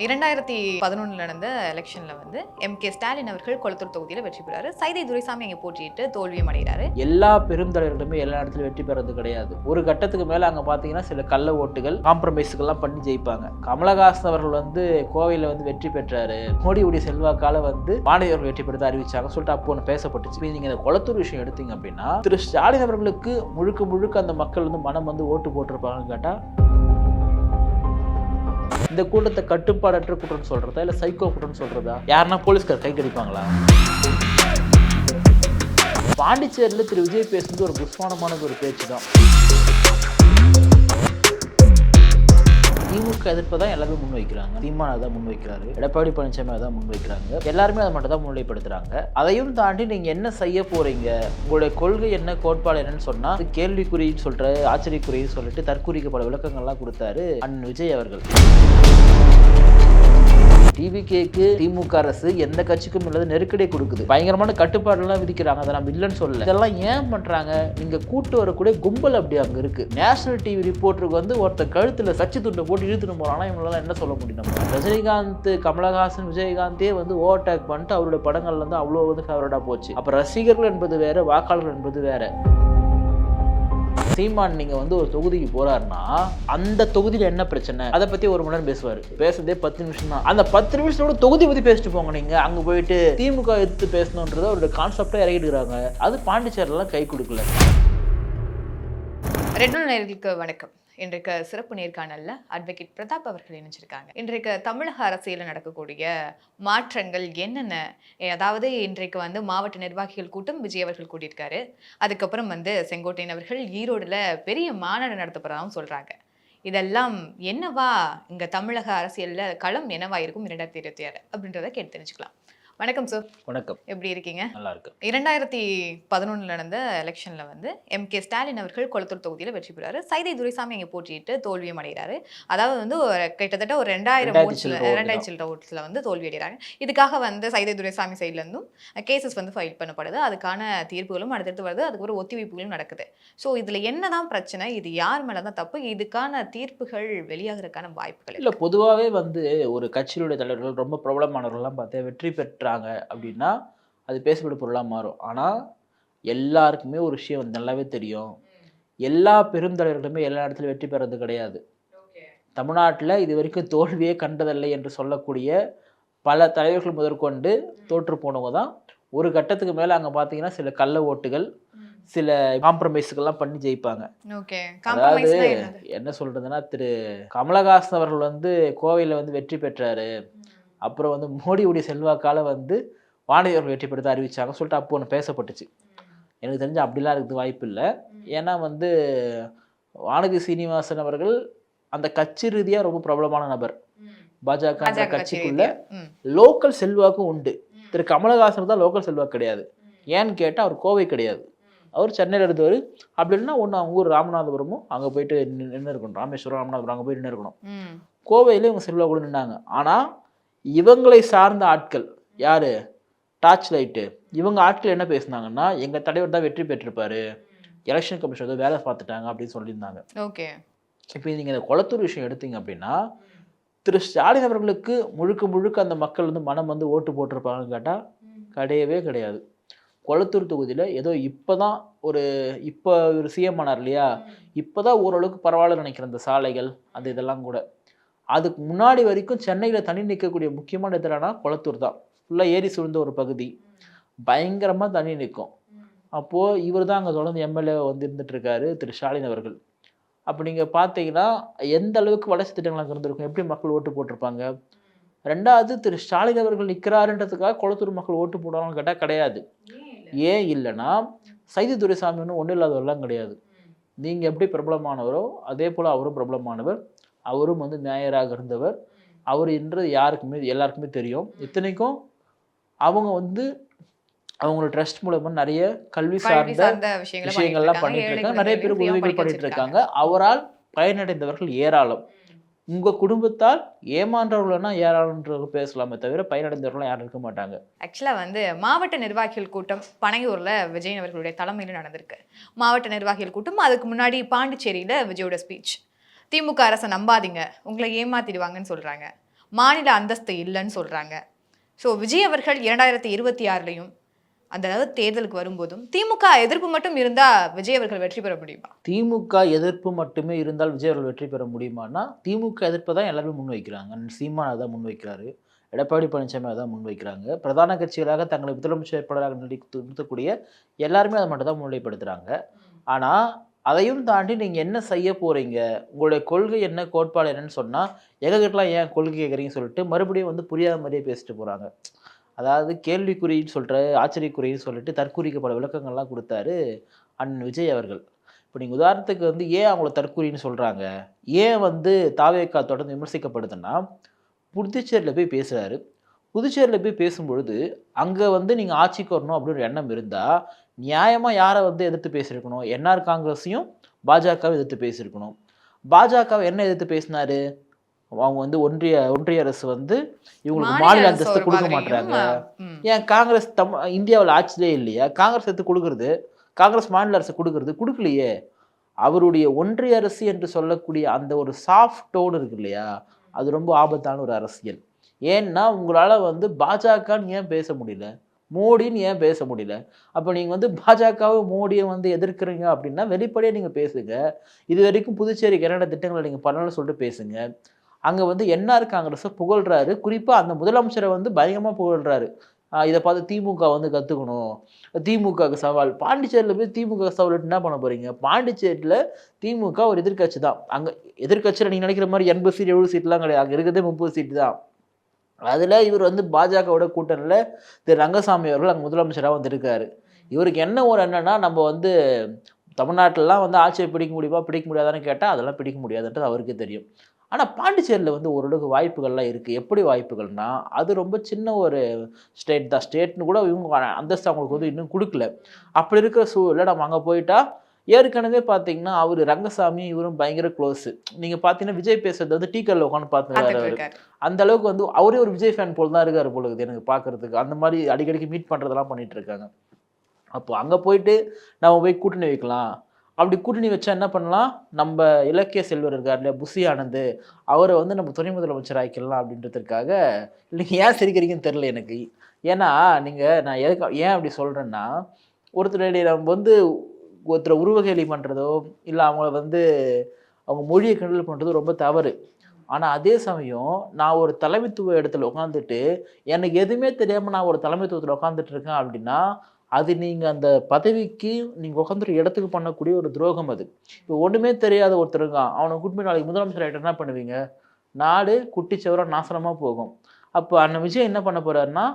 2011 நடந்த எலெக்ஷன்ல வந்து எம்.கே. ஸ்டாலின் அவர்கள் கொளத்தூர் தொகுதியில வெற்றி பெறாரு. சைதை துரைசாமி அங்க போட்டியிட்டு தோல்வியும் அடைகிறாரு. எல்லா பெருந்தலைவர்களுமே எல்லா இடத்துலையும் வெற்றி பெறது கிடையாது. ஒரு கட்டத்துக்கு மேல அங்க பாத்தீங்கன்னா சில கள்ள ஓட்டுகள் காம்ப்ரமைஸ்கெல்லாம் பண்ணி ஜெயிப்பாங்க. கமலஹாசன் அவர்கள் வந்து கோவையில வந்து வெற்றி பெற்றாரு, மோடியுடைய செல்வாக்கால வந்து மாநிலர்கள் வெற்றி பெற்று அறிவிச்சாங்க சொல்லிட்டு அப்போ ஒன்று பேசப்பட்டுச்சு. நீங்க இந்த கொளத்தூர் விஷயம் எடுத்தீங்க அப்படின்னா திரு ஸ்டாலின் அவர்களுக்கு முழுக்க முழுக்க அந்த மக்கள் வந்து மனம் வந்து ஓட்டு போட்டிருப்பாங்கன்னு கேட்டா இந்த கூட்டத்தை கட்டுப்பாடற்ற கூட்டம்னு சொல்றதா இல்ல சைக்கோ கூட்டம்னு சொல்றதா? யாருன்னா போலீஸ்கார் கை கடிப்பாங்களா? பாண்டிச்சேரியில் திரு விஜய் பேசுறது ஒரு புஷ்வானமானது ஒரு பேச்சு தான். திமுக எதிர்ப்பு தான் எல்லாருமே முன்வைக்கிறாங்க. திமுக அதான் முன்வைக்கிறாரு, எடப்பாடி பழனிசாமி அதான் முன்வைக்கிறாங்க, எல்லாருமே அதை மட்டும் தான் முன்னிலைப்படுத்துறாங்க. அதையும் தாண்டி நீங்க என்ன செய்ய போறீங்க, உங்களுடைய கொள்கை என்ன, கோட்பாடு என்னன்னு சொன்னா கேள்விக்குறின்னு சொல்ற, ஆச்சரியக்குறின்னு சொல்லிட்டு தற்குறிக்கு பல விளக்கங்கள்லாம் கொடுத்தாரு அண்ணன் விஜய் அவர்கள். டிவிகேக்கு திமுக அரசு எந்த கட்சிக்கும் இல்லாத நெருக்கடியை கொடுக்குது, பயங்கரமான கட்டுப்பாடுலாம் விதிக்கிறாங்க. அதை நம்ம இல்லைன்னு சொல்லல. இதெல்லாம் ஏன் பண்றாங்க? நீங்க கூட்டு வரக்கூடிய கும்பல் அப்படி அங்க இருக்கு. நேஷனல் டிவி ரிப்போர்ட்டருக்கு வந்து ஒருத்தர் கழுத்துல கட்சி துண்டை போட்டு இழுத்துட்டு போறானா இவங்களால என்ன சொல்ல முடியும்? நம்ம ரஜினிகாந்த், கமலஹாசன், விஜயகாந்தே வந்து ஓவர்டேக் பண்ணிட்டு அவருடைய படங்கள்ல இருந்து அவ்வளோ வந்து ஃபேவரட்டா போச்சு. அப்ப ரசிகர்கள் என்பது வேற, வாக்காளர்கள் என்பது வேற. சீமான் நீங்க வந்து ஒரு தொகுதிக்கு போறாருன்னா அந்த தொகுதியில என்ன பிரச்சனை அதை பத்தி ஒரு மணி நேரம் பேசுவாரு. பேசுறதே 10 நிமிஷம் தான். அந்த 10 நிமிஷத்தோட தொகுதி பத்தி பேசிட்டு போங்க. நீங்க அங்க போயிட்டு திமுக எடுத்து பேசணும்ன்றத ஒரு கான்செப்டா இறங்கிடுறாங்க. அது பாண்டிச்சேரிலாம் கை கொடுக்கல. ரெட் ஒன் நேயர்களுக்கு வணக்கம். இன்றைக்கு சிறப்பு நேர்காணல்ல அட்வொகேட் பிரதாப் அவர்கள் இணைஞ்சிருக்காங்க. இன்றைக்கு தமிழக அரசியலில் நடக்கக்கூடிய மாற்றங்கள் என்னென்ன, அதாவது இன்றைக்கு வந்து மாவட்ட நிர்வாகிகள் கூட்டம் விஜய் அவர்கள் கூட்டியிருக்காரு. அதுக்கப்புறம் வந்து செங்கோட்டையன் அவர்கள் ஈரோடுல பெரிய மாநாடு நடத்தப்படுறதாகவும் சொல்றாங்க. இதெல்லாம் என்னவா இங்க தமிழக அரசியல்ல களம் என்னவா இருக்கும் 2026 அப்படின்றத கேட்டு தெரிஞ்சுக்கலாம். வணக்கம் சார். வணக்கம். எப்படி இருக்கீங்க? நல்லா இருக்கு. 2011 நடந்த எலெக்ஷன்ல வந்து எம்.கே. ஸ்டாலின் அவர்கள் கொளத்தூர் தொகுதியில வெற்றி பெறாரு. சைதை துரைசாமி அங்க போட்டியிட்டு தோல்வியும் அடைகிறாரு. அதாவது வந்து கிட்டத்தட்ட ஒரு 2000 ஓட்ஸ்ல வந்து தோல்வி அடைகிறாங்க. இதுக்காக வந்து சைதை துரைசாமி சைட்ல இருந்தும் கேசஸ் வந்து ஃபைல் பண்ணப்படுது. அதுக்கான தீர்ப்புகளும் அடுத்தடுத்து வருது. அதுக்கு ஒரு ஒத்திவைப்புகளும் நடக்குது. ஸோ இதுல என்னதான் பிரச்சனை, இது யார் மேலதான் தப்பு, இதுக்கான தீர்ப்புகள் வெளியாகிறதுக்கான வாய்ப்புகள் இல்ல? பொதுவாகவே வந்து ஒரு கட்சியினுடைய தலைவர்கள் ரொம்ப பிரபலமானவர்கள்லாம் பார்த்தா வெற்றி பெற்றாங்க அப்படின்னா அது பேசப்படும் பொருளாக மாறும். ஆனால் எல்லாருக்குமே ஒரு விஷயம் வந்து நல்லாவே தெரியும், எல்லா பெருந்தலைவர்களுமே எல்லா இடத்துலையும் வெற்றி பெறது கிடையாது. தமிழ்நாட்டில் இது வரைக்கும் தோல்வியே கண்டதில்லை என்று சொல்லக்கூடிய பல தலைவர்கள் முதற்கொண்டு தோற்று போனவங்க தான். ஒரு கட்டத்துக்கு மேலே அங்கே பார்த்தீங்கன்னா சில கள்ள ஓட்டுகள், சில காம்ப்ரமைஸ்கெல்லாம் பண்ணி ஜெயிப்பாங்க. அதாவது என்ன சொல்றதுன்னா, திரு கமலஹாசன் அவர்கள் வந்து கோவையில் வந்து வெற்றி பெற்றாரு, அப்புறம் வந்து மோடியுடைய செல்வாக்கால வந்து வானதியர்கள் வெற்றி பெற்று அறிவிச்சாங்க சொல்லிட்டு அப்போ ஒன்று பேசப்பட்டுச்சு. எனக்கு தெரிஞ்சு அப்படிலாம் இருக்கிறது வாய்ப்பு இல்லை. ஏன்னா வந்து வானதி சீனிவாசன் அவர்கள் அந்த கட்சி ரீதியா ரொம்ப பிரபலமான நபர். பாஜக கட்சிக்குள்ள லோக்கல் செல்வாக்கும் உண்டு. திரு கமலஹாசன் தான் லோக்கல் செல்வாக்கு கிடையாது. ஏன்னு கேட்டால் அவர் கோவை கிடையாது, அவர் சென்னையில் இருந்தவர். அப்படி இல்லைன்னா ஒன்று அவங்க ஊர் ராமநாதபுரமும் அங்கே போயிட்டு நின்று இருக்கணும், ராமேஸ்வரம் ராமநாதபுரம் அங்கே போய் நின்று இருக்கணும். கோவையிலே இவங்க செல்வா கூட நின்னாங்க. ஆனால் இவங்களை சார்ந்த ஆட்கள் யாரு, டார்ச் லைட்டு, இவங்க ஆட்கள் என்ன பேசினாங்கன்னா எங்க தலைவர் தான் வெற்றி பெற்றிருப்பாரு, எலெக்ஷன் கமிஷன் வந்து வேலை பார்த்துட்டாங்க அப்படின்னு சொல்லியிருந்தாங்க. ஓகே. இப்போ நீங்க இந்த கொளத்தூர் விஷயம் எடுத்தீங்க அப்படின்னா திரு ஸ்டாலின் அவர்களுக்கு முழுக்க முழுக்க அந்த மக்கள் வந்து மனம் வந்து ஓட்டு போட்டிருப்பாங்கன்னு கேட்டால் கிடையவே கிடையாது. கொளத்தூர் தொகுதியில் ஏதோ இப்போதான் இப்போ ஒரு சிஎம் ஆனார் இல்லையா, இப்போதான் ஓரளவுக்கு பரவாயில்ல நினைக்கிறேன். அந்த சாலைகள் அந்த இதெல்லாம் கூட. அதுக்கு முன்னாடி வரைக்கும் சென்னையில் தண்ணி நிற்கக்கூடிய முக்கியமான இடத்துலனா கொளத்தூர் தான். ஃபுல்லாக ஏரி சூழ்ந்த ஒரு பகுதி, பயங்கரமாக தண்ணி நிற்கும். அப்போது இவர் தான் அங்கே தொடர்ந்து எம்எல்ஏ வந்து இருந்துட்டு இருக்காரு திரு ஸ்டாலின் அவர்கள். அப்போ நீங்கள் பார்த்தீங்கன்னா எந்த அளவுக்கு வளர்ச்சி திட்டங்கள் அங்கே இருந்திருக்கும், எப்படி மக்கள் ஓட்டு போட்டிருப்பாங்க. ரெண்டாவது, திரு ஸ்டாலின் அவர்கள் நிற்கிறாருன்றதுக்காக கொளத்தூர் மக்கள் ஓட்டு போடுவாங்கன்னு கேட்டால் கிடையாது. ஏன் இல்லைன்னா சைதை துரைசாமி ஒன்றும் இல்லாதவரெல்லாம் கிடையாது. நீங்கள் எப்படி பிரபலமானவரோ அதே போல் அவரும் பிரபலமானவர். அவரும் வந்து மேயராக இருந்தவர். அவர் என்றது யாருக்குமே எல்லாருக்குமே தெரியும். இத்தனைக்கும் அவங்க வந்து அவங்களோட ட்ரஸ்ட் மூலமா நிறைய கல்வி சார்ந்த விஷயங்கள்லாம் பண்ணிட்டு இருக்காங்க, நிறைய பேர் உதவிகள் பண்ணிட்டு இருக்காங்க. அவரால் பயனடைந்தவர்கள் ஏராளம். உங்க குடும்பத்தால் ஏமாற்றவர்கள்னா ஏராளம்ன்றது பேசலாமே தவிர பயனடைந்தவர்கள் யாரும் இருக்க மாட்டாங்க. ஆக்சுவலா வந்து மாவட்ட நிர்வாகிகள் கூட்டம் பனையூர்ல விஜய் அவர்களுடைய தலைமையில் நடந்திருக்கு. மாவட்ட நிர்வாகிகள் கூட்டம், அதுக்கு முன்னாடி பாண்டிச்சேரியில விஜயோட ஸ்பீச். திமுக அரசை நம்பாதீங்க, உங்களை ஏமாத்திடுவாங்கன்னு சொல்றாங்க. மாநில அந்தஸ்து இல்லைன்னு சொல்றாங்க. ஸோ விஜய் அவர்கள் 2026லையும் அந்த அதாவது தேர்தலுக்கு வரும்போதும் திமுக எதிர்ப்பு மட்டும் இருந்தா விஜய் அவர்கள் வெற்றி பெற முடியுமா? திமுக எதிர்ப்பு மட்டுமே இருந்தால் விஜய் அவர்கள் வெற்றி பெற முடியுமான்னா, திமுக எதிர்ப்பை தான் எல்லாருமே முன்வைக்கிறாங்க. சீமான் அதான் முன்வைக்கிறாரு. எடப்பாடி பழனிசாமி அதான் முன்வைக்கிறாங்க. பிரதான கட்சிகளாக தங்களை முதலமைச்சர் வேட்பாளராக நிறுத்தக்கூடிய எல்லாருமே அதை மட்டும் தான் முன்னிலைப்படுத்துறாங்க. ஆனா, அதையும் தாண்டி நீங்க என்ன செய்ய போறீங்க? உங்களுடைய கொள்கை என்ன? கோட்பாடு என்னன்னு சொன்னா, எங்ககிட்டலாம் ஏன் கொள்கை கேட்குறீங்கன்னு சொல்லிட்டு மறுபடியும் வந்து புரியாத மாரியே பேசிட்டு போறாங்க. அதாவது கேள்விக்குறின்னு சொல்ற, ஆச்சரியக்குறின்னு சொல்லிட்டு தற்குறிக்கு பல விளக்கங்கள்லாம் குடுத்தாரு அண்ணன் விஜய் அவர்கள். இப்ப நீங்க உதாரணத்துக்கு வந்து ஏன் அவங்கள தற்குறின்னு சொல்றாங்க? ஏன் வந்து தாவேகா தொடர்ந்து விமர்சிக்கப்படுதுன்னா, புதுச்சேரியில போய் பேசுறாரு. புதுச்சேரியில போய் பேசும்பொழுது, அங்க வந்து நீங்க ஆட்சிக்கு வரணும் அப்படின்னு ஒரு எண்ணம் இருந்தா, நியாயமா யார வந்து எதிர்த்து பேசியிருக்கணும்? என்ஆர் காங்கிரஸையும், பாஜகவை எதிர்த்து பேசியிருக்கணும். பாஜகவை என்ன எதிர்த்து பேசினாரு? அவங்க வந்து ஒன்றிய ஒன்றிய அரசு வந்து இவங்களுக்கு மாநில மாநில அரசு அந்தஸ்து ஒரு குடுக்க மாதிரியும் மாட்றாங்க. ம். ஏன் காங்கிரஸ் இந்தியாவுல ஆட்சியிலே இல்லையா? காங்கிரஸ் எடுத்து குடுக்குறது. காங்கிரஸ் மாநில அரசு குடுக்குறது. குடுக்கலையே! அவருடைய ஒன்றிய அரசு என்று சொல்லக்கூடிய அந்த ஒரு சாஃப்ட் டோன் இருக்கு இல்லையா? அது ரொம்ப ஆபத்தான ஒரு அரசியல். ஏன்னா, உங்களால வந்து பாஜகன்னு ஏன் பேச முடியல? மோடின்னு ஏன் பேச முடியல? அப்ப நீங்க வந்து பாஜகவும், மோடிய வந்து எதிர்க்கிறீங்க அப்படின்னா, வெளிப்படையா நீங்க பேசுங்க. இதுவரைக்கும் புதுச்சேரிக்கு என்னென்ன திட்டங்கள நீங்க பண்ணலன்னு சொல்லிட்டு பேசுங்க. அங்க வந்து என்ஆர் காங்கிரஸ புகழ்றாரு. குறிப்பா அந்த முதலமைச்சர வந்து பயங்கரமா புகழ்றாரு. இத பார்த்து திமுக வந்து கத்துக்கணும். திமுகவுக்கு சவால். பாண்டிச்சேரியில போய் திமுக சவால் என்ன பண்ண போறீங்க? பாண்டிச்சேரியில திமுக ஒரு எதிர்க்கட்சி தான். அங்க எதிர்க்கட்சியில நீங்க நினைக்கிற மாரி 80 சீட், 70 சீட்லாம் கிடையாது. அங்க இருக்கிறதே 30 சீட் தான். அதுல இவர் வந்து பாஜகவோட கூட்டணியில திரு ரங்கசாமி அவர்கள் அங்க முதலமைச்சரா வந்திருக்காரு. இவருக்கு என்ன ஒரு எண்ணம்னா, நம்ம வந்து தமிழ்நாட்டுலலாம் வந்து ஆட்சிய பிடிக்க முடியுமா? பிடிக்க முடியாதான்னு கேட்டா, அதெல்லாம் பிடிக்க முடியாதுன்றது அவருக்கே தெரியும். ஆனா பாண்டிச்சேரியில வந்து ஓரளவுக்கு வாய்ப்புகள்லாம் இருக்கு. எப்படி வாய்ப்புகள்னா, அது ரொம்ப சின்ன ஒரு ஸ்டேட் தான். ஸ்டேட்ன்னு கூட இவங்க அந்தஸ்து அவங்களுக்கு வந்து இன்னும் குடுக்கல. அப்படி இருக்கிற சூழல்ல நம்ம அங்க போயிட்டா, ஏற்கனவே பார்த்தீங்கன்னா, அவரு ரங்கசாமி இவரும் பயங்கர குளோஸ். நீங்க பார்த்தீங்கன்னா, விஜய் பேசுறது வந்து டீ கடையில உட்கார்ந்து பார்த்துருக்காரு பார்த்துட்டு அவரு. இருக்காரு. அந்த அளவுக்கு வந்து அவரே ஒரு விஜய் ஃபேன் போல தான் இருக்காரு போல இருக்குது எனக்கு பார்க்கறதுக்கு. அந்த மாரி அடிக்கடிக்கு மீட் பண்றதெல்லாம் பண்ணிட்டு இருக்காங்க. அப்போ அங்க போயிட்டு நம்ம போய் கூட்டணி வைக்கலாம். அப்படி கூட்டணி வச்சா என்ன பண்ணலாம்? நம்ப இலக்கிய செல்வர் இருக்கார் இல்லையா? புசி ஆனந்த். அவர வந்து நம்ம துணை முதலமைச்சர் ஆக்கிடலாம் அப்படின்றதுக்காக நீங்க ஏன் சிரிக்கிறீங்கன்னு தெரியல எனக்கு. ஏன்னா, நான் ஏன் அப்படி சொல்றேன்னா, ஒருத்தருடைய நம்ம வந்து ஒருத்தர உருவகேலி பண்றதோ, இல்ல அவங்கள வந்து அவங்க மொழிய கிண்டல் பண்றதோ ரொம்ப தவறு. ஆனா, அதே சமயம் நான் ஒரு தலைமைத்துவ இடத்துல உட்காந்துட்டு, எனக்கு எதுவுமே தெரியாம நான் ஒரு தலைமைத்துவத்துல உட்காந்துட்டு இருக்கேன் அப்படின்னா, அது நீங்க அந்த பதவிக்கு நீங்க உட்காந்துருக்க இடத்துக்கு பண்ணக்கூடிய ஒரு துரோகம் அது. இப்போ ஒண்ணுமே தெரியாத ஒருத்தர் இருக்கான். அவன கூட்டிட்டு போய் நாளைக்கு முதலமைச்சர் ஆயிட்டா என்ன பண்ணுவீங்க? நாடு குட்டிச்சுவரா நாசனமா போகும். அப்ப அண்ணன் விஜய் என்ன பண்ண போறாருன்னா,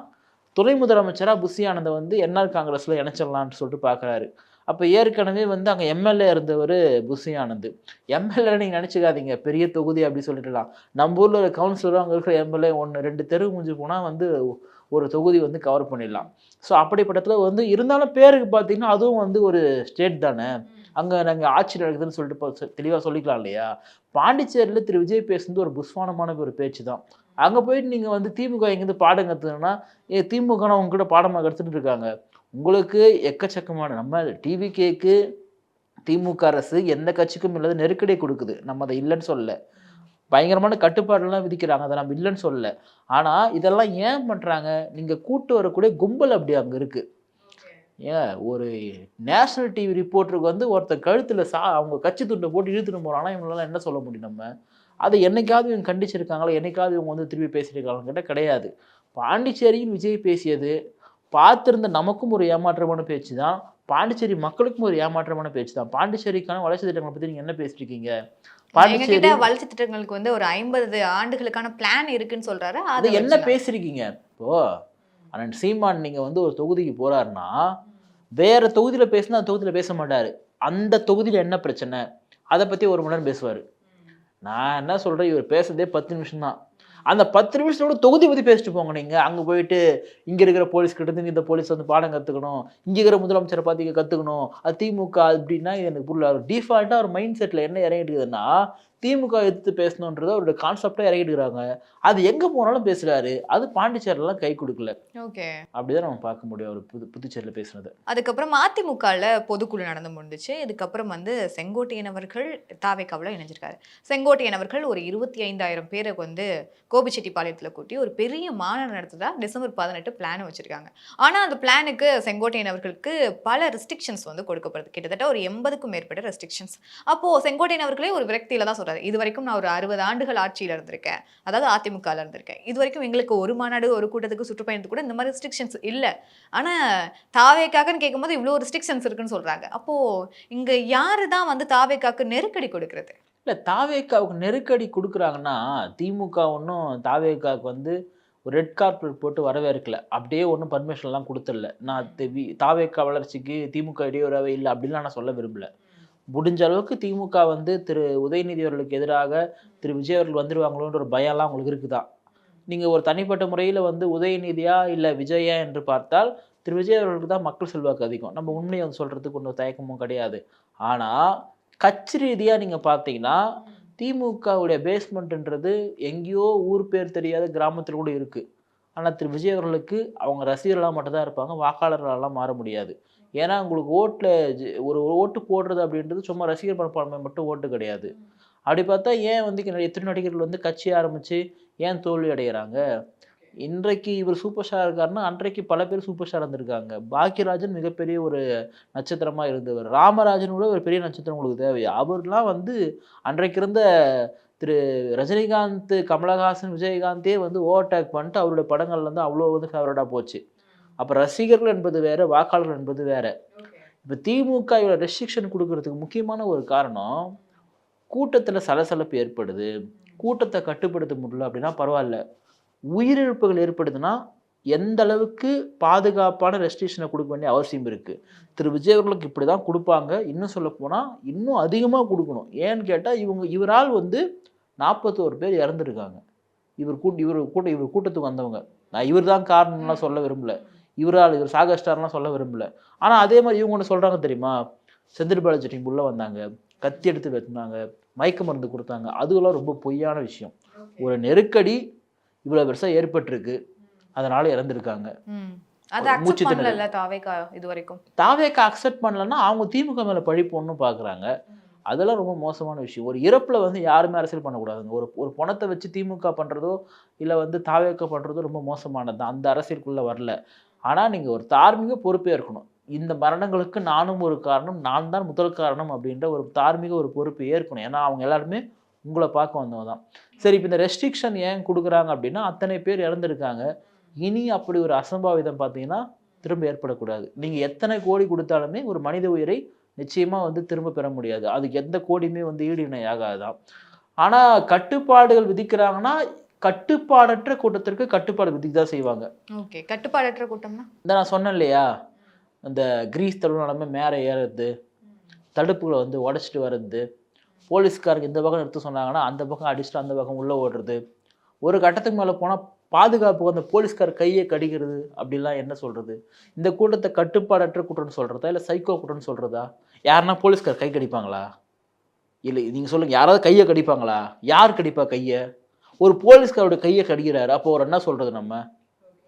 துணை முதலமைச்சரா புஷி ஆனந்த வந்து என்ஆர் காங்கிரஸ்ல இணைச்சிடலாம்னு சொல்லிட்டு பார்க்குறாரு. அப்ப ஏற்கனவே வந்து அங்க எம்எல்ஏ இருந்தவரு புஷி ஆனந்த். எம்எல்ஏ நீங்க நினைச்சுக்காதீங்க. பெரிய தொகுதி அப்படி சொல்லிட்டுலாம். நம்ம ஊர்ல ஒரு கவுன்சிலரும் அங்க இருக்கிற எம்எல்ஏ 1, 2 தெரு முடிஞ்சு போனா வந்து ஒரு தொகுதி வந்து கவர் பண்ணிடலாம். ஸோ அப்படிப்பட்டத்துல வந்து இருந்தாலும் பேருக்கு பார்த்தீங்கன்னா, அதுவும் வந்து ஒரு ஸ்டேட் தானே. அங்க நாங்க ஆட்சி நடக்குதுன்னு சொல்லிட்டு தெளிவா சொல்லிக்கலாம் இல்லையா? பாண்டிச்சேரியில திரு விஜய் பேசுனது ஒரு புஸ்வானமான ஒரு பேச்சு தான். அங்க போயிட்டு நீங்க வந்து திமுக எங்கேருந்து பாடம் கத்துக்கணும்னா, திமுகனா உங்ககிட்ட பாடமா கத்துட்டு இருக்காங்க. உங்களுக்கு எக்கச்சக்கமான நம்ம டிவிகேக்கு திமுக அரசு எந்த கட்சிக்கும் இல்லாத நெருக்கடிய குடுக்குது. நம்ம அத இல்லன்னு சொல்லல. பயங்கரமான கட்டுப்பாடுலாம் விதிக்கிறாங்க. அத நம்ம இல்லன்னு சொல்லல. ஆனா, இதெல்லாம் ஏன் பண்றாங்க? நீங்க கூட்டு வரக்கூடிய கும்பல் அப்படி அங்க இருக்கு. ஏன் ஒரு நேஷனல் டிவி ரிப்போர்ட்டருக்கு வந்து ஒருத்தன் கழுத்துல அவங்க கட்சி துண்ட போட்டு இழுத்துட்டு போறான்னா, இவங்களால என்ன சொல்ல முடியும் நம்ம? அத என்னைக்காவது இவங்க கண்டிச்சிருக்காங்களா? என்னைக்காவது இவங்க வந்து திருப்பி பேசியிருக்காங்களான்னு கேட்டா கிடையாது. பாண்டிச்சேரியில் விஜய் பேசியது, பார்த்திருந்த நமக்கும் ஒரு ஏமாற்றமான பேச்சு தான். பாண்டிச்சேரி மக்களுக்கும் ஒரு ஏமாற்றமான பேச்சு தான். பாண்டிச்சேரிக்கான வளர்ச்சி திட்டங்கள பத்தி நீங்க என்ன பேசிருக்கீங்க? எங்ககிட்ட பாண்டிச்சேரி வளர்ச்சி திட்டங்களுக்கு வந்து ஒரு 50 ஆண்டுகளுக்கான பிளான் இருக்குன்னு சொல்றாரு. அது அத என்ன வச்சு பேசிருக்கீங்க? இப்போ அண்ணன் சீமான் நீங்க வந்து ஒரு தொகுதிக்கு போறாருன்னா, வேற தொகுதியில பேசினா அந்த தொகுதியில பேச மாட்டாரு. அந்த தொகுதியில என்ன பிரச்சனை? அத பத்தி 1 மணி நேரம் பேசுவாரு. நான் என்ன சொல்றேன், இவர் பேசுறதே 10 நிமிஷம் தான். அந்த 10 நிமிஷத்தோட தொகுதி பத்தி பேசிட்டு போங்க நீங்க. அங்க போயிட்டு இங்க இருக்கிற போலீஸ் கிட்ட இருந்து இந்த போலீஸ் வந்து பாடம் கத்துக்கணும். இங்க இருக்கிற முதலமைச்சர பார்த்து இங்க கத்துக்கணும். அது திமுக அப்படின்னா இது எனக்கு புரியல. டிஃபால்ட்டா ஒரு மைண்ட் செட்ல என்ன இறங்கிட்டுதுன்னா, திமுக எதிர்த்து பேசணுன்றத அவருடைய கான்செப்டா இறக்கிடுறாங்க. அது எங்க போனாலும் பேசுறாரு. அது பாண்டிச்சேரிலாம் கை கொடுக்கல. ஓகே. அப்படிதான் நம்ம பார்க்க முடியும் அவர் புதுச்சேரியில பேசுனது. அதுக்கப்புறம் அதிமுகல பொதுக்குழு நடந்து முடிஞ்சுச்சு. இதுக்கப்புறம் வந்து செங்கோட்டையன் அவர்கள் தாவேக்காவுல இணைஞ்சிருக்காரு. செங்கோட்டையன் அவர்கள் ஒரு 25,000 பேரை வந்து கோபிச்செட்டிப்பாளையத்துல கூட்டி ஒரு பெரிய மாநாடு நடத்துறதா டிசம்பர் 18 பிளான் வச்சிருக்காங்க. ஆனா அந்த பிளானுக்கு செங்கோட்டையன் அவர்களுக்கு பல ரெஸ்ட்ரிக்ஷன்ஸ் வந்து கொடுக்கப்படுது. கிட்டத்தட்ட ஒரு 80க்கும் மேற்பட்ட ரெஸ்ட்ரிக்ஷன்ஸ். அப்போ செங்கோட்டையன் அவர்களே ஒரு விரக்தியில தான் சொல்றாரு. இதுவரைக்கும் நான் ஒரு 60 ஆண்டுகள் ஆட்சியில இருந்திருக்கேன். அதாவது அதிமுகல இருந்திருக்கேன். இதுவரைக்கும் எங்களுக்கு ஒரு மாநாடு, ஒரு கூட்டத்துக்கு சுற்றுப்பயணத்துக்கு கூட இந்த மாதிரி ரெஸ்ட்ரிக்ஷன்ஸ் இல்ல. ஆனா தாவேக்கான்னு கேட்கும்போது இவ்ளோ ரெஸ்ட்ரிக்ஷன்ஸ் இருக்குன்னு சொல்றாங்க. அப்போ இங்க யாரு தான் வந்து தாவேக்காக்கு நெருக்கடி கொடுக்கிறது? இல்ல தாவேக்காவுக்கு நெருக்கடி குடுக்குறாங்கன்னா, திமுக ஒண்ணும் தாவேக்காவுக்கு வந்து ஒரு ரெட் கார்பெட் போட்டு வரவேற்கல. அப்படியே ஒண்ணும் பர்மிஷன்லாம் குடுத்துடல. நான் தாவேக்கா வளர்ச்சிக்கு திமுக இடையூறாவே இல்ல அப்படின்லாம் நான் சொல்ல விரும்பல. முடிஞ்ச அளவுக்கு திமுக வந்து திரு உதயநிதி அவர்களுக்கு எதிராக திரு விஜய் அவர்கள் வந்துருவாங்களோன்ற ஒரு பயம்லாம் உங்களுக்கு இருக்குதான். நீங்க ஒரு தனிப்பட்ட முறையில வந்து உதயநிதியா இல்ல விஜயா என்று பார்த்தால் திரு விஜய் அவர்களுக்கு தான் மக்கள் செல்வாக்கு அதிகம். நம்ம உண்மையை வந்து சொல்றதுக்கு ஒன்றும் தயக்கமும் கிடையாது. ஆனா கட்சி ரீதியா நீங்க பார்த்தீங்கன்னா, திமுகவுடைய பேஸ்மெண்ட்ன்றது எங்கேயோ ஊர் பேர் தெரியாத கிராமத்துல கூட இருக்கு. ஆனா திரு விஜய் அவர்களுக்கு அவங்க ரசிகர்களா மட்டும் தான் இருப்பாங்க. வாக்காளர்களாலாம் மாற முடியாது. ஏன்னா உங்களுக்கு ஓட்ல ஒரு ஓட்டு போடுறது அப்படின்றது சும்மா ரசிகர் மனப்பான்மை மட்டும் ஓட்டு கிடையாது. அப்படி பார்த்தா ஏன் வந்து எத்தனை நடிகர்கள் வந்து கட்சி ஆரம்பிச்சு ஏன் தோல்வி அடையறாங்க? இன்றைக்கு இவர் சூப்பர் ஸ்டாரா இருக்காருன்னா, அன்றைக்கு பல பேர் சூப்பர் ஸ்டாரா இருந்திருக்காங்க. பாக்கியராஜன் மிகப்பெரிய ஒரு நட்சத்திரமா இருந்தவர். ராமராஜன் கூட ஒரு பெரிய நட்சத்திரம் உங்களுக்கு தேவையா? அவர்லாம் வந்து அன்றைக்கு இருந்த திரு ரஜினிகாந்த், கமலஹாசன், விஜயகாந்தே வந்து ஓவர்டேக் பண்ணிட்டு அவருடைய படங்கள்ல வந்து அவ்வளோ வந்து ஃபேவரட்டா போச்சு. அப்ப ரசிகர்கள் என்பது வேற, வாக்காளர்கள் என்பது வேற. இப்ப திமுக இவ்வளோ ரெஸ்ட்ரிக்ஷன் குடுக்குறதுக்கு முக்கியமான ஒரு காரணம், கூட்டத்துல சலசலப்பு ஏற்படுது. கூட்டத்த கட்டுப்படுத்த முடியல அப்படின்னா பரவால்ல. உயிரிழப்புகள் ஏற்படுதுன்னா, எந்த அளவுக்கு பாதுகாப்பான ரெஸ்ட்ரிக்ஷன குடுக்க வேண்டிய அவசியம் இருக்கு. திரு விஜய் அவர்களுக்கு இப்படிதான் குடுப்பாங்க. இன்னும் சொல்லப்போனா, இன்னும் அதிகமா குடுக்கணும். ஏன்னு கேட்டா, இவரால் வந்து 41 பேர் இறந்திருக்காங்க. இவர் கூட்டத்துக்கு வந்தவங்க. நான் இவர் தான் காரணம்லாம் சொல்ல விரும்பல. இவர் சாகஸ்டார்லாம் சொல்ல விரும்பல. ஆனா அதே மாரி இவங்க ஒண்ணு சொல்றாங்க தெரியுமா? செந்தில் பாலாஜி டீம் உள்ள வந்தாங்க. கத்தி எடுத்து வெட்டுனாங்க. மயக்க மருந்து குடுத்தாங்க. அதுவெல்லாம் ரொம்ப பொய்யான விஷயம். ஒரு நெருக்கடி இவ்வளவு பெருசா ஏற்பட்டிருக்கு. அதனால இறந்திருக்காங்க. அத அக்செப்ட் மூச்சு திணறல். பண்ணலல்ல தாவேக்கா இதுவரைக்கும். தாவேக்கா அக்செப்ட் பண்ணலன்னா, அவங்க திமுக மேல பழி போடணும்னு பார்க்குறாங்க. அதெல்லாம் ரொம்ப மோசமான விஷயம். ஒரு இறப்புல வந்து யாருமே அரசியல் பண்ணக்கூடாதுங்க. ஒரு பணத்த வச்சு திமுக பண்றதோ, இல்ல வந்து தாவேக்கா பண்றதோ ரொம்ப மோசமானது தான். அந்த அரசியலுக்குள்ள வரல. ஆனா நீங்க ஒரு தார்மீக பொறுப்பே இருக்கணும். இந்த மரணங்களுக்கு நானும் ஒரு காரணம், நான் தான் முதல் காரணம் அப்படின்ற ஒரு தார்மீக ஒரு பொறுப்பு ஏற்கணும். ஏன்னா அவங்க எல்லாருமே உங்கள பார்க்க வந்தவங்க தான். சரி இப்ப இந்த ரெஸ்ட்ரிக்ஷன் ஏன் குடுக்குறாங்க அப்படின்னா, அத்தனை பேர் இறந்திருக்காங்க. இனி அப்படி ஒரு அசம்பாவிதம் பார்த்தீங்கன்னா, திரும்ப ஏற்படக்கூடாது. நீங்க எத்தனை கோடி குடுத்தாலுமே ஒரு மனித உயிரை நிச்சயமா வந்து திரும்ப பெற முடியாது. அதுக்கு எந்த கோடியுமே வந்து ஈடு இணை ஆகாதுதான். ஆனா கட்டுப்பாடுகள் விதிக்கிறாங்கன்னா, கட்டுப்பாடற்ற கூட்டத்திற்கு கட்டுப்பாடு விதிக்க தான் செய்வாங்க. ஓகே. கட்டுப்பாடற்ற கூட்டம்னா? நான் சொன்னேன் இல்லையா? அந்த கிரீஸ் தழுவுனாலுமே மேல ஏறுறது, தடுப்புகள வந்து உடைச்சிட்டு வர்றது, போலீஸ்காரங்க இந்த பக்கம் நிறுத்த சொன்னாங்கன்னா, அந்த பக்கம் அடிச்சுட்டு அந்த பக்கம் உள்ள ஓடுறது. ஒரு கட்டத்துக்கு மேல போனா பாதுகாப்புக்கு அந்த போலீஸ்கார் கைய கடிக்கிறது அப்படிலாம் என்ன சொல்றது? இந்த கூட்டத்த கட்டுப்பாடற்ற கூட்டம்னு சொல்றதா? இல்ல சைக்கோ கூட்டம்னு சொல்றதா? யாருன்னா போலீஸ்கார் கை கடிப்பாங்களா? இல்ல நீங்க சொல்லுங்க. யாராவது கைய கடிப்பாங்களா? யார் கடிப்பா கைய? ஒரு போலீஸ்காரோட கைய கடிக்கிறாரு. அப்போ அவர என்ன சொல்றது நம்ம?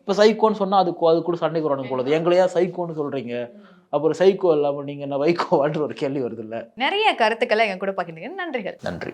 இப்ப சைக்கோன்னு சொன்னா அது கூட சண்டைக்கு வரணும் போலது. எங்கள ஏன் சைக்கோன்னு சொல்றீங்க? அப்புறம் சைக்கோ இல்லாம நீங்க என்ன வைகோவான்ற ஒரு கேள்வி வருதுல்ல. நிறைய கருத்துக்களை எங்க கூட பகிர்ந்தீங்க. நன்றிகள். நன்றி.